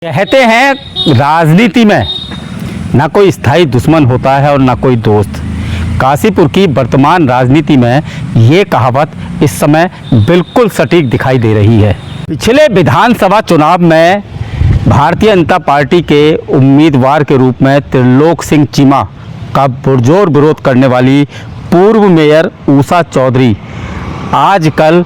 कहते हैं राजनीति में ना कोई स्थायी दुश्मन होता है और ना कोई दोस्त। काशीपुर की वर्तमान राजनीति में ये कहावत इस समय बिल्कुल सटीक दिखाई दे रही है। पिछले विधानसभा चुनाव में भारतीय जनता पार्टी के उम्मीदवार के रूप में त्रिलोक सिंह चीमा का पुरजोर विरोध करने वाली पूर्व मेयर उषा चौधरी आजकल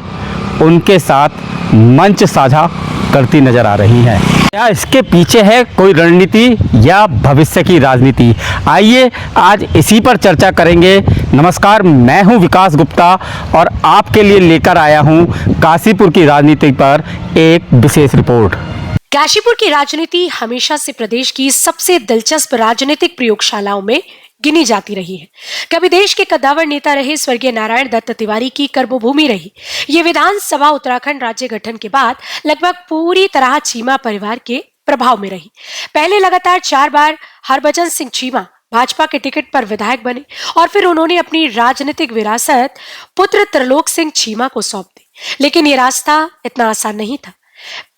उनके साथ मंच साझा करती नजर आ रही हैं। क्या इसके पीछे है कोई रणनीति या भविष्य की राजनीति? आइए आज इसी पर चर्चा करेंगे। नमस्कार, मैं हूं विकास गुप्ता और आपके लिए लेकर आया हूं काशीपुर की राजनीति पर एक विशेष रिपोर्ट। काशीपुर की राजनीति हमेशा से प्रदेश की सबसे दिलचस्प राजनीतिक प्रयोगशालाओं में गिनी जाती रही है। कभी देश के कद्दावर नेता रहे स्वर्गीय नारायण दत्त तिवारी की कर्मभूमि रही। ये विधानसभा उत्तराखंड राज्य गठन के बाद लगभग पूरी तरह चीमा परिवार के प्रभाव में रही। पहले लगातार 4 बार हरभजन सिंह चीमा भाजपा के टिकट पर विधायक बने और फिर उन्होंने अपनी राजनीतिक विरासत पुत्र त्रिलोक सिंह चीमा को सौंप दी। लेकिन ये रास्ता इतना आसान नहीं था।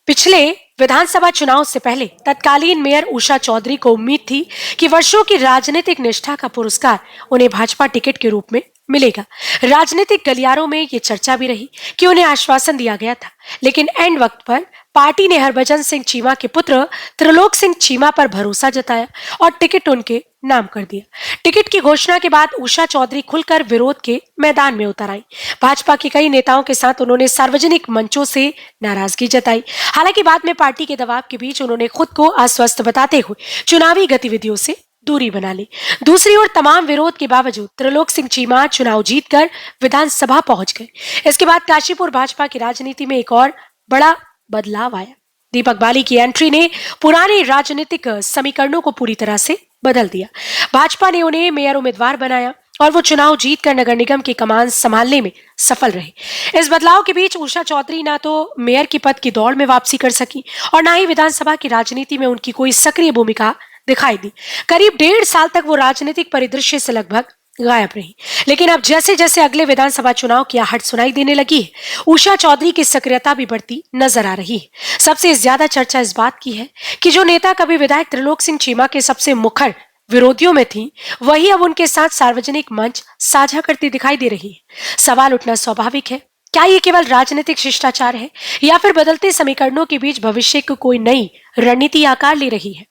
पिछले विधानसभा चुनाव से पहले तत्कालीन मेयर उषा चौधरी को उम्मीद थी कि वर्षों की राजनीतिक निष्ठा का पुरस्कार उन्हें भाजपा टिकट के रूप में मिलेगा। राजनीतिक गलियारों में ये चर्चा भी रही कि उन्हें आश्वासन दिया गया था, लेकिन एंड वक्त पर पार्टी ने हरभजन सिंह चीमा के पुत्र त्रिलोक सिंह चीमा पर भरोसा जताया और टिकट उनके नाम कर दिया। टिकट की घोषणा के बाद उषा चौधरी खुलकर विरोध के मैदान में उतर आई। भाजपा के कई नेताओं के साथ उन्होंने सार्वजनिक मंचों से नाराजगी जताई। हालांकि बाद में पार्टी के दबाव के बीच उन्होंने खुद को आश्वस्त बताते हुए चुनावी गतिविधियों से दूरी बना ली। दूसरी ओर तमाम विरोध के बावजूद त्रिलोक सिंह चीमा चुनाव जीतकर विधानसभा पहुंच गए। इसके बाद काशीपुर भाजपा की राजनीति में एक और बड़ा बदलाव आया। दीपक बाली की एंट्री ने पुराने राजनीतिक समीकरणों को पूरी तरह से बदल दिया। भाजपा ने उन्हें मेयर उम्मीदवार बनाया और वो चुनाव जीतकर नगर निगम की कमान संभालने में सफल रहे। इस बदलाव के बीच उषा चौधरी ना तो मेयर की पद की दौड़ में वापसी कर सकी और ना ही विधानसभा की राजनीति में उनकी कोई सक्रिय भूमिका दिखाई दी। करीब 1.5 साल तक वो राजनीतिक परिदृश्य से लगभग गायब रही। लेकिन अब जैसे जैसे अगले विधानसभा चुनाव की आहट सुनाई देने लगी है, उषा चौधरी की सक्रियता भी बढ़ती नजर आ रही है। सबसे ज्यादा चर्चा इस बात की है कि जो नेता कभी विधायक त्रिलोक सिंह चीमा के सबसे मुखर विरोधियों में थी, वही अब उनके साथ सार्वजनिक मंच साझा करती दिखाई दे रही है। सवाल उठना स्वाभाविक है, क्या ये केवल राजनीतिक शिष्टाचार है या फिर बदलते समीकरणों के बीच भविष्य की कोई नई रणनीति आकार ले रही है?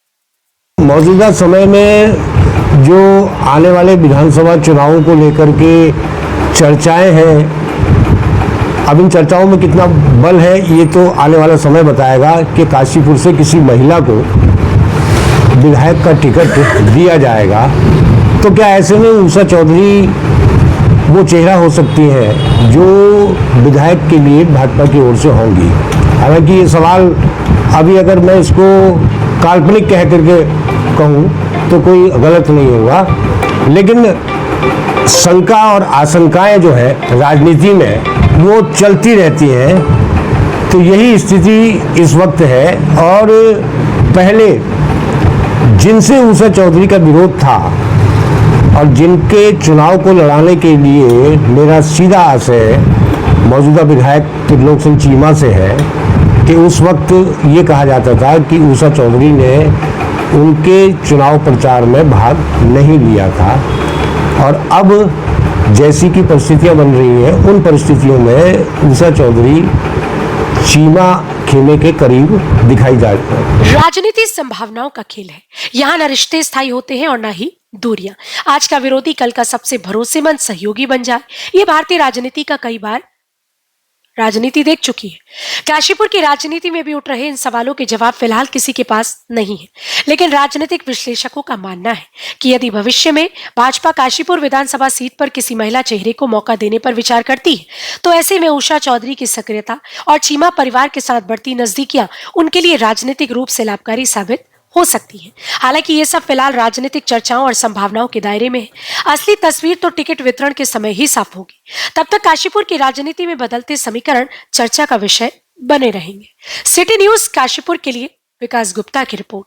मौजूदा समय में जो आने वाले विधानसभा चुनावों को लेकर के चर्चाएं हैं, अब इन चर्चाओं में कितना बल है ये तो आने वाला समय बताएगा कि काशीपुर से किसी महिला को विधायक का टिकट दिया जाएगा तो क्या ऐसे में उषा चौधरी वो चेहरा हो सकती है जो विधायक के लिए भाजपा की ओर से होंगी। हालांकि ये सवाल अभी अगर मैं इसको काल्पनिक कह करके कहूँ तो कोई गलत नहीं होगा, लेकिन शंका और आशंकाएं जो है राजनीति में वो चलती रहती हैं। तो यही स्थिति इस वक्त है और पहले जिनसे उषा चौधरी का विरोध था और जिनके चुनाव को लड़ाने के लिए मेरा सीधा आशय मौजूदा विधायक त्रिलोक सिंह चीमा से है कि उस वक्त ये कहा जाता था कि उषा चौधरी ने उनके चुनाव प्रचार में भाग नहीं लिया था और अब जैसी की परिस्थितियां बन रही हैं उन परिस्थितियों में उषा चौधरी चीमा खेमे के करीब दिखाई जा रही है। राजनीति संभावनाओं का खेल है। यहाँ न रिश्ते स्थायी होते हैं और न ही दूरियां। आज का विरोधी कल का सबसे भरोसेमंद सहयोगी बन जाए, ये भारतीय राजनीति का कई बार राजनीति देख चुकी है। काशीपुर की राजनीति में भी उठ रहे इन सवालों के जवाब फिलहाल किसी के पास नहीं है, लेकिन राजनीतिक विश्लेषकों का मानना है कि यदि भविष्य में भाजपा काशीपुर विधानसभा सीट पर किसी महिला चेहरे को मौका देने पर विचार करती है, तो ऐसे में उषा चौधरी की सक्रियता और चीमा परिवार के साथ बढ़ती नजदीकियां उनके लिए राजनीतिक रूप से लाभकारी साबित हो सकती है। हालांकि ये सब फिलहाल राजनीतिक चर्चाओं और संभावनाओं के दायरे में है। असली तस्वीर तो टिकट वितरण के समय ही साफ होगी। तब तक काशीपुर की राजनीति में बदलते समीकरण चर्चा का विषय बने रहेंगे। सिटी न्यूज काशीपुर के लिए विकास गुप्ता की रिपोर्ट।